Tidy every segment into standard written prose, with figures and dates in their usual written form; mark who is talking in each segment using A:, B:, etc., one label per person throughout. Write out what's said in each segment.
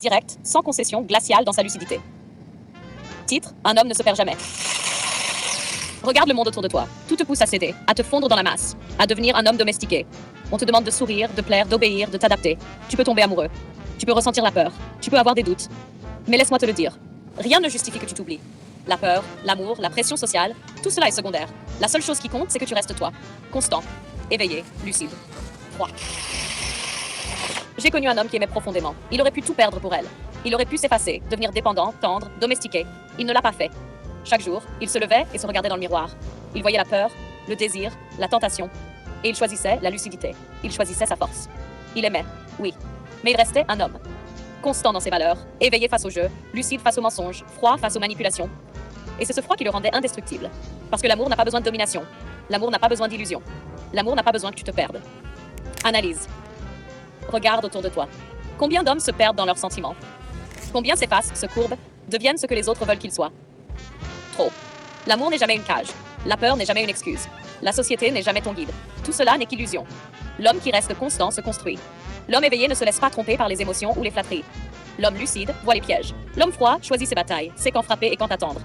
A: Direct, sans concession, glacial dans sa lucidité. Titre, un homme ne se perd jamais. Regarde le monde autour de toi. Tout te pousse à céder, à te fondre dans la masse, à devenir un homme domestiqué. On te demande de sourire, de plaire, d'obéir, de t'adapter. Tu peux tomber amoureux. Tu peux ressentir la peur. Tu peux avoir des doutes. Mais laisse-moi te le dire. Rien ne justifie que tu t'oublies. La peur, l'amour, la pression sociale, tout cela est secondaire. La seule chose qui compte, c'est que tu restes toi. Constant, éveillé, lucide, froid. J'ai connu un homme qui aimait profondément. Il aurait pu tout perdre pour elle. Il aurait pu s'effacer, devenir dépendant, tendre, domestiqué. Il ne l'a pas fait. Chaque jour, il se levait et se regardait dans le miroir. Il voyait la peur, le désir, la tentation. Et il choisissait la lucidité. Il choisissait sa force. Il aimait, oui. Mais il restait un homme. Constant dans ses valeurs, éveillé face au jeu, lucide face aux mensonges, froid face aux manipulations. Et c'est ce froid qui le rendait indestructible. Parce que l'amour n'a pas besoin de domination. L'amour n'a pas besoin d'illusion. L'amour n'a pas besoin que tu te perdes. Analyse. Regarde autour de toi. Combien d'hommes se perdent dans leurs sentiments? Combien s'effacent, se courbent, deviennent ce que les autres veulent qu'ils soient? Trop. L'amour n'est jamais une cage. La peur n'est jamais une excuse. La société n'est jamais ton guide. Tout cela n'est qu'illusion. L'homme qui reste constant se construit. L'homme éveillé ne se laisse pas tromper par les émotions ou les flatteries. L'homme lucide voit les pièges. L'homme froid choisit ses batailles, sait quand frapper et quand attendre.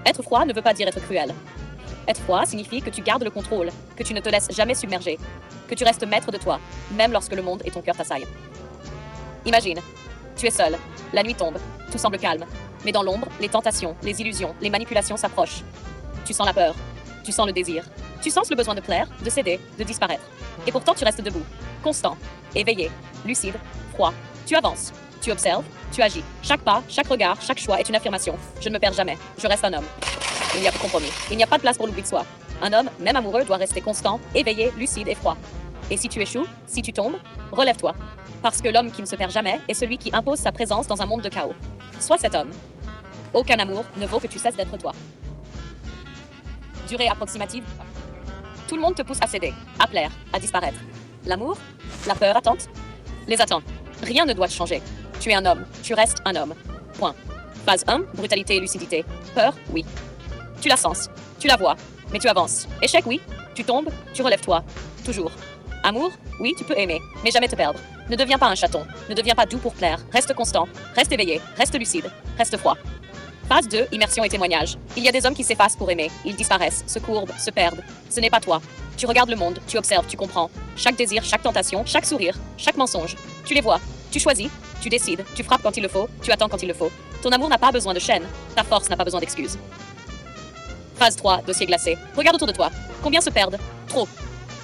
A: Être froid ne veut pas dire être cruel. Être froid signifie que tu gardes le contrôle, que tu ne te laisses jamais submerger, que tu restes maître de toi, même lorsque le monde et ton cœur t'assaillent. Imagine, tu es seul, la nuit tombe, tout semble calme, mais dans l'ombre, les tentations, les illusions, les manipulations s'approchent. Tu sens la peur, tu sens le désir, tu sens le besoin de plaire, de céder, de disparaître. Et pourtant tu restes debout, constant, éveillé, lucide, froid. Tu avances, tu observes, tu agis. Chaque pas, chaque regard, chaque choix est une affirmation. Je ne me perds jamais, je reste un homme. Il n'y a pas de compromis, il n'y a pas de place pour l'oubli de soi. Un homme, même amoureux, doit rester constant, éveillé, lucide et froid. Et si tu échoues, si tu tombes, relève-toi. Parce que l'homme qui ne se perd jamais est celui qui impose sa présence dans un monde de chaos. Sois cet homme. Aucun amour ne vaut que tu cesses d'être toi. Durée approximative. Tout le monde te pousse à céder, à plaire, à disparaître. L'amour, la peur attente, les attend. Rien ne doit changer. Tu es un homme, tu restes un homme. Point. Phase 1, brutalité et lucidité. Peur, oui. Tu la sens, tu la vois, mais tu avances. Échec, oui. Tu tombes, tu relèves-toi. Toujours. Amour, oui, tu peux aimer, mais jamais te perdre. Ne deviens pas un chaton, ne deviens pas doux pour plaire. Reste constant, reste éveillé, reste lucide, reste froid. Phase 2, immersion et témoignage. Il y a des hommes qui s'effacent pour aimer. Ils disparaissent, se courbent, se perdent. Ce n'est pas toi. Tu regardes le monde, tu observes, tu comprends. Chaque désir, chaque tentation, chaque sourire, chaque mensonge. Tu les vois, tu choisis, tu décides, tu frappes quand il le faut, tu attends quand il le faut. Ton amour n'a pas besoin de chaînes, ta force n'a pas besoin d'excuses. Phase 3, dossier glacé. Regarde autour de toi. Combien se perdent? Trop.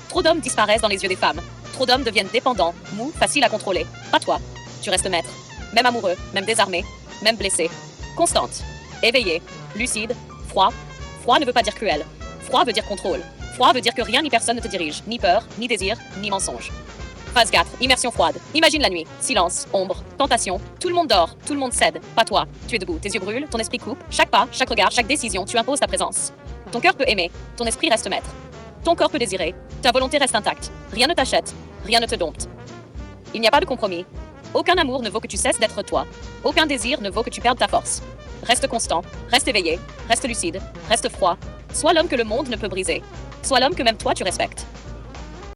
A: Trop d'hommes disparaissent dans les yeux des femmes. Trop d'hommes deviennent dépendants, mous, faciles à contrôler. Pas toi. Tu restes maître. Même amoureux, même désarmé, même blessé. Constante. Éveillé. Lucide. Froid. Froid ne veut pas dire cruel. Froid veut dire contrôle. Froid veut dire que rien ni personne ne te dirige. Ni peur, ni désir, ni mensonge. Phase 4, immersion froide. Imagine la nuit. Silence, ombre, tentation. Tout le monde dort, tout le monde cède. Pas toi. Tu es debout, tes yeux brûlent, ton esprit coupe. Chaque pas, chaque regard, chaque décision, tu imposes ta présence. Ton cœur peut aimer, ton esprit reste maître. Ton corps peut désirer, ta volonté reste intacte. Rien ne t'achète, rien ne te dompte. Il n'y a pas de compromis. Aucun amour ne vaut que tu cesses d'être toi. Aucun désir ne vaut que tu perdes ta force. Reste constant, reste éveillé, reste lucide, reste froid. Sois l'homme que le monde ne peut briser. Sois l'homme que même toi tu respectes.